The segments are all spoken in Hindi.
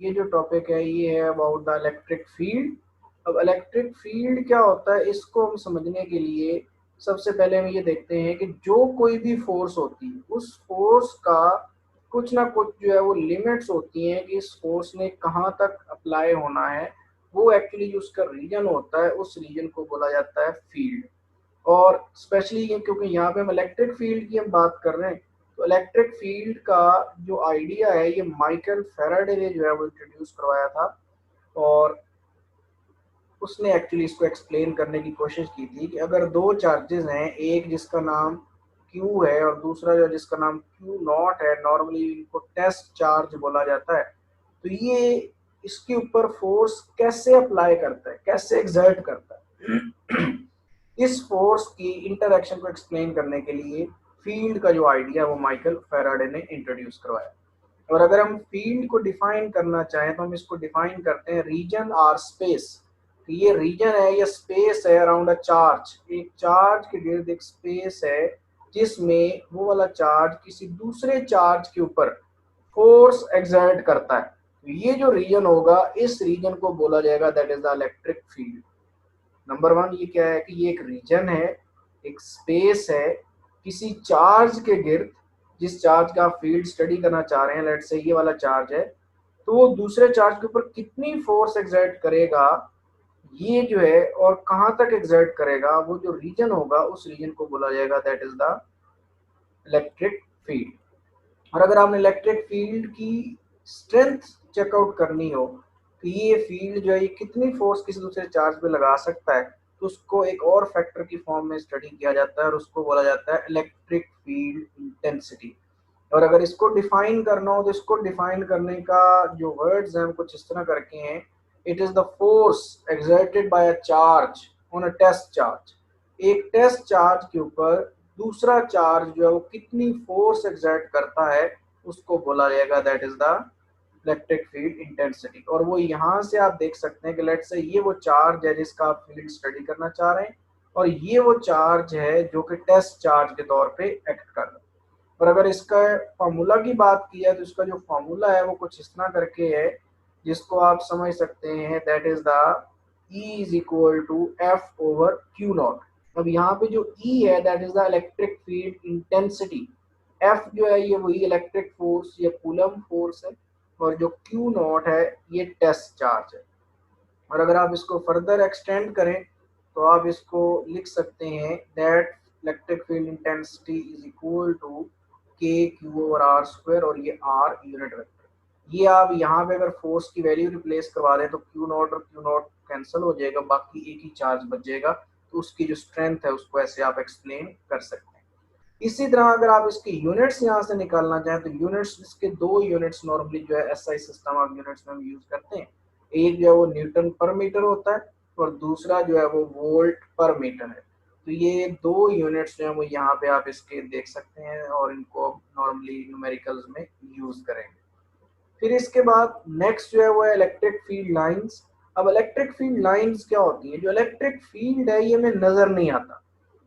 ये जो टॉपिक है ये है अबाउट द इलेक्ट्रिक फील्ड। अब इलेक्ट्रिक फील्ड क्या होता है इसको हम समझने के लिए सबसे पहले हम ये देखते हैं कि जो कोई भी फोर्स होती है उस फोर्स का कुछ ना कुछ जो है वो लिमिट्स होती हैं कि इस फोर्स ने कहाँ तक अप्लाई होना है। वो एक्चुअली जो उसका रीजन होता है उस रीजन को बोला जाता है फील्ड। और स्पेशली क्योंकि यहाँ पे हम इलेक्ट्रिक फील्ड की हम बात कर रहे हैं तो इलेक्ट्रिक फील्ड का जो आइडिया है ये माइकल फेराडे ने जो है वो इंट्रोड्यूस करवाया था। और उसने एक्चुअली इसको एक्सप्लेन करने की कोशिश की थी कि अगर दो चार्जेस हैं, एक जिसका नाम Q है और दूसरा जो जिसका नाम Q नॉट है, नॉर्मली इनको टेस्ट चार्ज बोला जाता है। तो ये इसके ऊपर फोर्स कैसे अप्लाई करता है, कैसे एक्सर्ट करता है इस फोर्स की इंटरएक्शन को एक्सप्लेन करने के लिए फील्ड का जो आइडिया वो माइकल फेराडे ने इंट्रोड्यूस करवाया। और अगर हम फील्ड को डिफाइन करना चाहें तो हम इसको डिफाइन करते हैं रीजन आर स्पेस। ये रीजन है, ये स्पेस है अराउंड अ चार्ज, एक चार्ज के गिर्द एक स्पेस है जिसमें वो वाला चार्ज किसी दूसरे चार्ज के ऊपर फोर्स एक्सर्ट करता है। तो ये जो रीजन होगा इस रीजन को बोला जाएगा that is the electric field. Number one ये क्या है कि ये एक रीजन है, एक स्पेस है किसी चार्ज के गिर्द, जिस चार्ज का आप फील्ड स्टडी करना चाह रहे हैं, लेट्स से ये वाला चार्ज है, तो वो दूसरे चार्ज के ऊपर कितनी फोर्स एक्सर्ट करेगा ये जो है और कहाँ तक एक्सर्ट करेगा, वो जो रीजन होगा उस रीजन को बोला जाएगा that is the electric field. और अगर आपने इलेक्ट्रिक फील्ड की स्ट्रेंथ चेकआउट करनी हो कि ये फील्ड जो है ये कितनी फोर्स किसी दूसरे चार्ज पे लगा सकता है, तो उसको एक और फैक्टर की फॉर्म में स्टडी किया जाता है और उसको बोला जाता है इलेक्ट्रिक फील्ड इंटेंसिटी। और अगर इसको डिफाइन करना हो तो इसको डिफाइन करने का जो वर्ड्स हैं कुछ इस तरह करके हैं, it is the force exerted by a charge on a test charge. एक टेस्ट चार्ज के ऊपर दूसरा चार्ज जो है वो कितनी फोर्स एक्सर्ट करता है उसको बोला जाएगा that is the electric field intensity. और वो यहाँ से आप देख सकते हैं कि लेट्स से ये वो चार्ज है जिसका आप फील्ड स्टडी करना चाह रहे हैं और ये वो चार्ज है जो कि टेस्ट चार्ज के तौर पे एक्ट कर रहा है। और अगर इसका फॉर्मूला की बात की है तो इसका जो फॉर्मूला है वो कुछ इस तरह करके है जिसको आप समझ सकते हैं that is the E is equal to F over q naught. अब यहाँ पे जो E है that is the electric field intensity, F जो है ये वही इलेक्ट्रिक फोर्स या कूलम फोर्स है और जो क्यू नॉट है ये टेस्ट चार्ज है। और अगर आप इसको फर्दर एक्सटेंड करें तो आप इसको लिख सकते हैं that electric field intensity is equal to k q over r square और ये आर यूनिट वेक्टर। ये आप यहाँ पे अगर फोर्स की वैल्यू रिप्लेस करवा दें तो क्यू नॉट और क्यू नॉट कैंसिल हो जाएगा, बाकी एक ही चार्ज बच जाएगा। तो उसकी जो स्ट्रेंथ है उसको ऐसे आप एक्सप्लेन कर सकते हैं। इसी तरह अगर आप इसके यूनिट्स यहाँ से निकालना चाहें तो यूनिट्स, इसके दो यूनिट्स नॉर्मली जो है एसआई सिस्टम ऑफ यूनिट्स में हम यूज करते हैं। एक जो है वो न्यूटन पर मीटर होता है और दूसरा जो है वो वोल्ट पर मीटर है। तो ये दो यूनिट्स जो है वो यहाँ पे आप इसके देख सकते हैं और इनको नॉर्मली न्यूमेरिकल्स में यूज करेंगे। फिर इसके बाद नेक्स्ट जो है वो है इलेक्ट्रिक फील्ड लाइंस। अब इलेक्ट्रिक फील्ड लाइंस क्या होती है, जो इलेक्ट्रिक फील्ड है ये हमें नजर नहीं आता,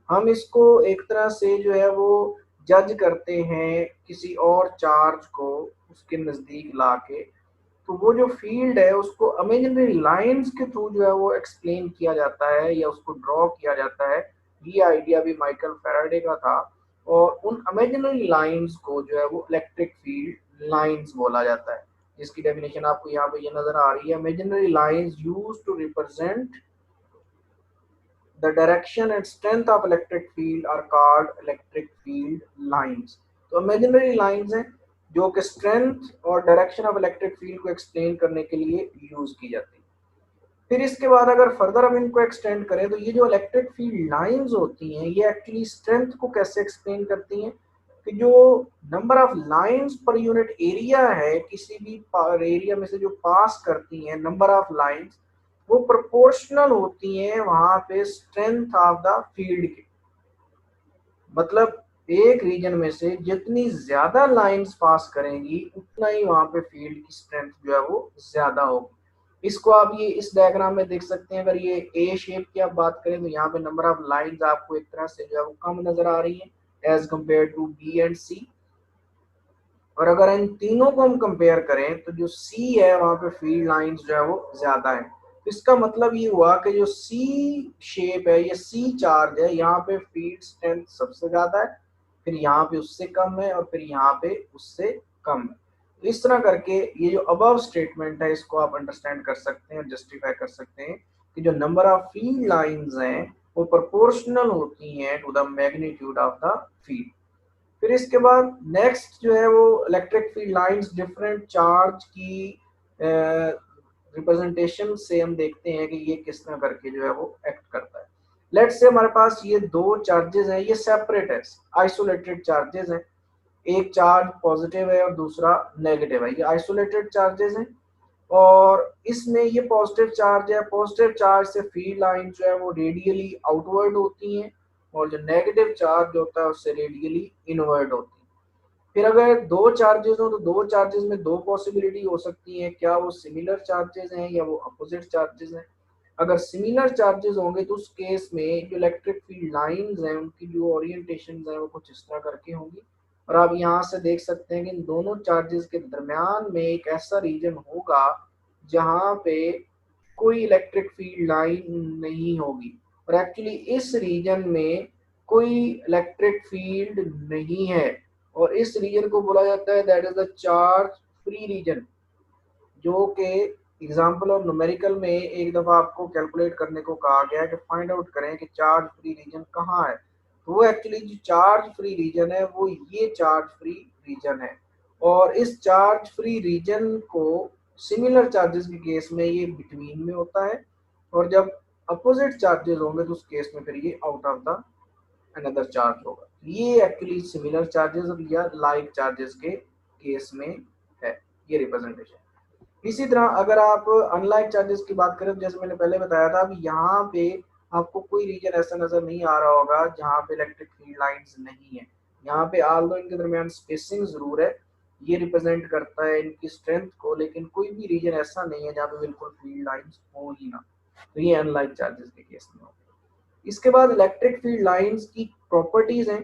हम इसको एक तरह से जो है वो जज करते हैं किसी और चार्ज को उसके नजदीक लाके। तो वो जो फील्ड है उसको इमेजिनरी लाइंस के थ्रू जो है वो एक्सप्लेन किया जाता है या उसको ड्रॉ किया जाता है। ये आइडिया भी माइकल फेराडे का था और उन इमेजिनरी लाइंस को जो है वो इलेक्ट्रिक फील्ड लाइंस बोला जाता है, जिसकी डेफिनेशन आपको यहाँ पे ये नजर आ रही है। Imaginary lines used to represent the direction and strength of electric field are called electric field lines। तो imaginary lines हैं जो कि strength और direction of electric field को explain करने के लिए यूज की जाती है। फिर इसके बाद अगर फर्दर हम इनको एक्सटेंड करें तो ये जो इलेक्ट्रिक फील्ड लाइंस होती हैं ये एक्चुअली स्ट्रेंथ को कैसे एक्सप्लेन करती हैं कि जो number of lines per unit area है किसी भी एरिया में से जो पास करती हैं, नंबर ऑफ लाइंस वो प्रोपोर्शनल होती हैं वहां पे स्ट्रेंथ ऑफ द फील्ड के। मतलब एक रीजन में से जितनी ज्यादा लाइंस पास करेंगी उतना ही वहां पे फील्ड की स्ट्रेंथ जो है वो ज्यादा होगी। इसको आप ये इस डायग्राम में देख सकते हैं। अगर ये ए शेप की आप बात करें तो यहाँ पे नंबर ऑफ लाइंस आपको एक तरह से जो है वो कम नजर आ रही है as compared to B and C. और अगर इन तीनों को हम कंपेयर करें तो जो सी है वहां पे फील्ड लाइंस जो है वो ज्यादा है। तो इसका मतलब ये हुआ कि जो सी शेप है, ये सी चार्ज है, यहाँ पे फील्ड स्ट्रेंथ सबसे ज्यादा है, फिर यहाँ पे उससे कम है, और फिर यहाँ पे उससे कम है। तो इस तरह करके ये जो अबव स्टेटमेंट है इसको आप अंडरस्टैंड कर सकते हैं और जस्टिफाई कर सकते हैं कि जो नंबर ऑफ फील्ड लाइंस हैं वो प्रोपोर्शनल होती हैं to the magnitude of the field. फिर इसके बाद नेक्स्ट जो है वो electric field lines different charge की रिप्रेजेंटेशन से हम देखते हैं कि ये किस तरह करके जो है वो एक्ट करता है। लेट्स से हमारे पास ये दो चार्जेस हैं, ये सेपरेट है, आइसोलेटेड चार्जेस हैं। एक चार्ज पॉजिटिव है और दूसरा नेगेटिव है, ये आइसोलेटेड चार्जेस हैं। और इसमें ये पॉजिटिव चार्ज है, पॉजिटिव चार्ज से फील्ड लाइन जो है वो रेडियली आउटवर्ड होती हैं, और जो नेगेटिव चार्ज होता है उससे रेडियली इनवर्ड होती है। फिर अगर दो चार्जेस हो तो दो चार्जेस में दो पॉसिबिलिटी हो सकती है, क्या वो सिमिलर चार्जेस हैं या वो अपोजिट चार्जेस हैं। अगर सिमिलर चार्जेस होंगे तो उस केस में जो इलेक्ट्रिक फील्ड लाइंस हैं उनकी जो ओरिएंटेशन है वो कुछ इस तरह करके होंगी। और आप यहाँ से देख सकते हैं कि इन दोनों चार्जेस के दरमियान में एक ऐसा रीजन होगा जहाँ पे कोई इलेक्ट्रिक फील्ड लाइन नहीं होगी, और एक्चुअली इस रीजन में कोई इलेक्ट्रिक फील्ड नहीं है, और इस रीजन को बोला जाता है that is the charge free region. जो कि एग्जाम्पल और न्यूमेरिकल में एक दफ़ा आपको कैलकुलेट करने को कहा गया है कि फाइंड आउट करें कि चार्ज फ्री रीजन कहाँ है। तो वो एक्चुअली जो चार्ज फ्री रीजन है वो ये चार्ज फ्री रीजन है, और इस चार्ज फ्री रीजन को सिमिलर चार्जेस के केस में ये बिटवीन में होता है, और जब अपोजिट चार्जेस होंगे तो उस केस में फिर ये out of the another charge होगा। ये एक्चुअली सिमिलर चार्जेस या लाइक चार्जेस के केस में है ये रिप्रेजेंटेशन। इसी तरह अगर आप अनलाइक चार्जेस की बात करें तो जैसे मैंने पहले बताया था, अभी यहाँ पे आपको कोई रीजन ऐसा नजर नहीं आ रहा होगा जहाँ पे इलेक्ट्रिक फील्ड लाइंस नहीं है। यहाँ पे आल्दो इनके दरमियान स्पेसिंग जरूर है, ये रिप्रेजेंट करता है इनकी स्ट्रेंथ को, लेकिन कोई भी रीजन ऐसा नहीं है जहाँ पे बिल्कुल फील्ड लाइंस हो ही ना। तो ये अनलाइक चार्जेस के केस में होगा। इसके बाद इलेक्ट्रिक फील्ड लाइंस की प्रॉपर्टीज हैं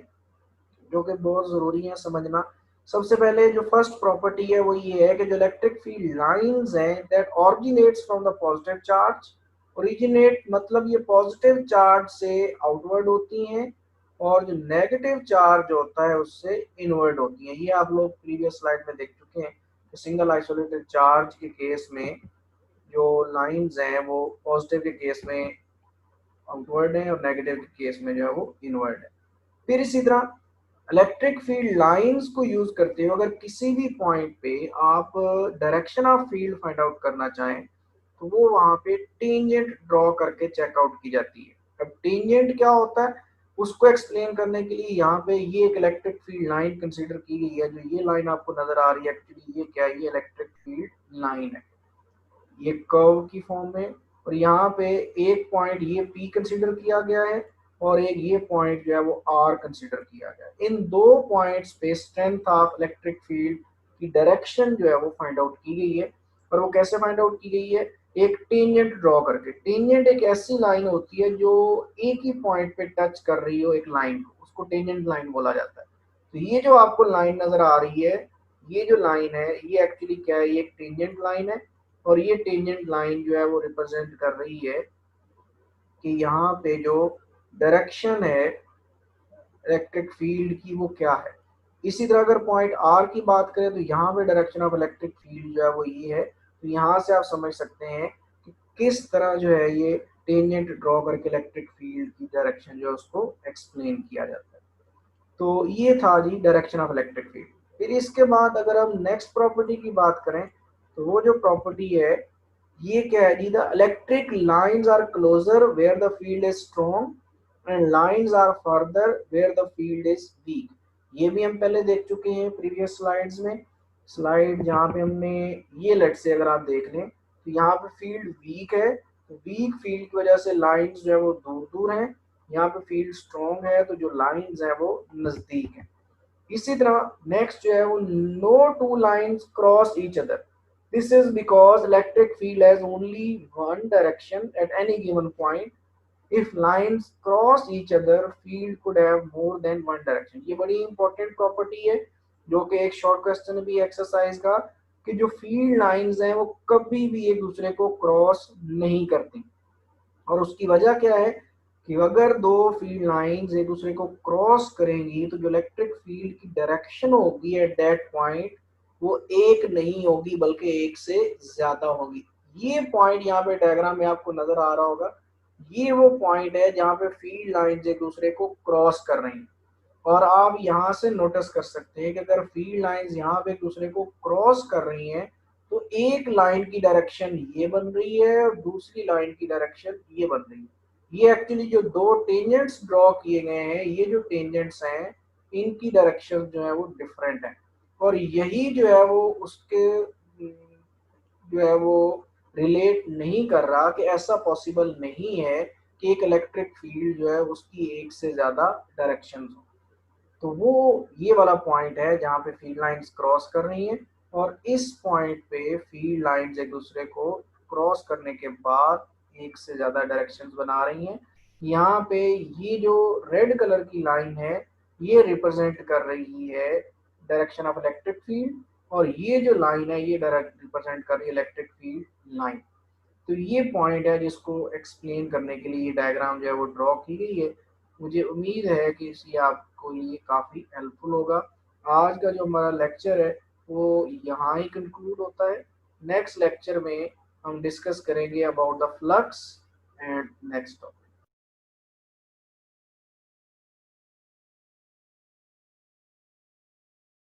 जो कि बहुत ज़रूरी है समझना। सबसे पहले जो फर्स्ट प्रॉपर्टी है वो ये है कि जो इलेक्ट्रिक फील्ड लाइंस हैं that originates from the positive charge, originate मतलब ये पॉजिटिव चार्ज से आउटवर्ड होती हैं, और जो नेगेटिव चार्ज होता है उससे इनवर्ड होती हैं। ये आप लोग प्रीवियस स्लाइड में देख चुके हैं कि सिंगल आइसोलेटेड चार्ज के केस में जो लाइंस हैं वो पॉजिटिव के केस में आउटवर्ड है और नेगेटिव के केस में जो है वो इनवर्ड है। फिर इसी तरह इलेक्ट्रिक फील्ड लाइंस को यूज करते हुए अगर किसी भी पॉइंट पे आप direction of field find out करना चाहें तो वो वहां पे टेंजेंट ड्रॉ करके चेकआउट की जाती है। अब टेंजेंट क्या होता है उसको एक्सप्लेन करने के लिए यहाँ पे ये एक इलेक्ट्रिक फील्ड लाइन कंसीडर की गई है। जो ये लाइन आपको नजर आ रही है एक्चुअली ये क्या है, ये इलेक्ट्रिक फील्ड लाइन है, ये कर्व की फॉर्म में। और यहाँ पे एक पॉइंट ये पी कंसीडर किया गया है और एक ये पॉइंट जो है वो आर कंसीडर किया गया है। इन दो पॉइंट्स पे स्ट्रेंथ ऑफ इलेक्ट्रिक फील्ड की डायरेक्शन जो है वो फाइंड आउट की गई है। और वो कैसे फाइंड आउट की गई है, एक टेंजेंट ड्रॉ करके। टेंजेंट एक ऐसी लाइन होती है जो एक ही पॉइंट पे टच कर रही हो एक लाइन को, उसको टेंजेंट लाइन बोला जाता है। तो ये जो आपको लाइन नजर आ रही है, ये जो लाइन है ये एक्चुअली क्या है, ये एक टेंजेंट लाइन है। और ये टेंजेंट लाइन जो है वो रिप्रेजेंट कर रही है कि यहाँ पे जो डायरेक्शन है इलेक्ट्रिक फील्ड की वो क्या है। इसी तरह अगर पॉइंट आर की बात करें तो यहाँ पे डायरेक्शन ऑफ इलेक्ट्रिक फील्ड जो है वो ये है। तो यहाँ से आप समझ सकते हैं कि किस तरह जो है ये टेंजेंट ड्रॉ करके इलेक्ट्रिक फील्ड की डायरेक्शन जो है उसको एक्सप्लेन किया जाता है। तो ये था जी डायरेक्शन ऑफ इलेक्ट्रिक फील्ड। फिर इसके बाद अगर हम नेक्स्ट प्रॉपर्टी की बात करें तो वो जो प्रॉपर्टी है ये क्या है जी, the electric lines are closer where the field is strong and lines are farther where the field is weak. ये भी हम पहले देख चुके हैं प्रीवियस स्लाइड्स में। स्लाइड जहाँ पे हमने ये लेट से अगर आप देख लें तो यहाँ पे फील्ड वीक है, तो वीक फील्ड की वजह से लाइंस जो है वो दूर दूर हैं। यहाँ पे फील्ड स्ट्रॉन्ग है तो जो लाइंस है वो नजदीक है। इसी तरह नेक्स्ट जो है वो no two lines cross each other. This is because electric field has only one direction at any given point. If lines cross each other field could have more than one direction. ये बड़ी इंपॉर्टेंट प्रॉपर्टी है जो कि एक शॉर्ट क्वेश्चन भी एक्सरसाइज का, कि जो फील्ड लाइंस हैं वो कभी भी एक दूसरे को क्रॉस नहीं करती। और उसकी वजह क्या है कि अगर दो फील्ड लाइंस एक दूसरे को क्रॉस करेंगी तो जो इलेक्ट्रिक फील्ड की डायरेक्शन होगी एट दैट पॉइंट वो एक नहीं होगी बल्कि एक से ज्यादा होगी। ये पॉइंट यहाँ पे डायग्राम में आपको नजर आ रहा होगा, ये वो पॉइंट है जहाँ पे फील्ड लाइंस एक दूसरे को क्रॉस कर रही हैं। और आप यहाँ से नोटिस कर सकते हैं कि अगर फील्ड लाइंस यहाँ पे एक दूसरे को क्रॉस कर रही हैं तो एक लाइन की डायरेक्शन ये बन रही है और दूसरी लाइन की डायरेक्शन ये बन रही है। ये एक्चुअली जो दो टेंजेंट्स ड्रॉ किए गए हैं, ये जो टेंजेंट्स हैं इनकी डायरेक्शन जो है वो डिफरेंट है। और यही जो है वो उसके जो है वो रिलेट नहीं कर रहा कि ऐसा पॉसिबल नहीं है कि एक इलेक्ट्रिक फील्ड जो है उसकी एक से ज़्यादा डायरेक्शन हो। तो वो ये वाला पॉइंट है जहाँ पे फील्ड लाइंस क्रॉस कर रही हैं और इस पॉइंट पे फील्ड लाइंस एक दूसरे को क्रॉस करने के बाद एक से ज़्यादा डायरेक्शंस बना रही हैं। यहाँ पे ये जो रेड कलर की लाइन है ये रिप्रेजेंट कर रही है डायरेक्शन ऑफ इलेक्ट्रिक फील्ड, और ये जो लाइन है ये डायरेक्ट रिप्रेजेंट कर रही है इलेक्ट्रिक फील्ड लाइन। तो ये पॉइंट है जिसको एक्सप्लेन करने के लिए ये डायग्राम जो है वो ड्रॉ की गई है। मुझे उम्मीद है कि इसलिए आपको ये काफ़ी हेल्पफुल होगा। आज का जो हमारा लेक्चर है वो यहाँ ही कंक्लूड होता है। नेक्स्ट लेक्चर में हम डिस्कस करेंगे about the flux and next topic.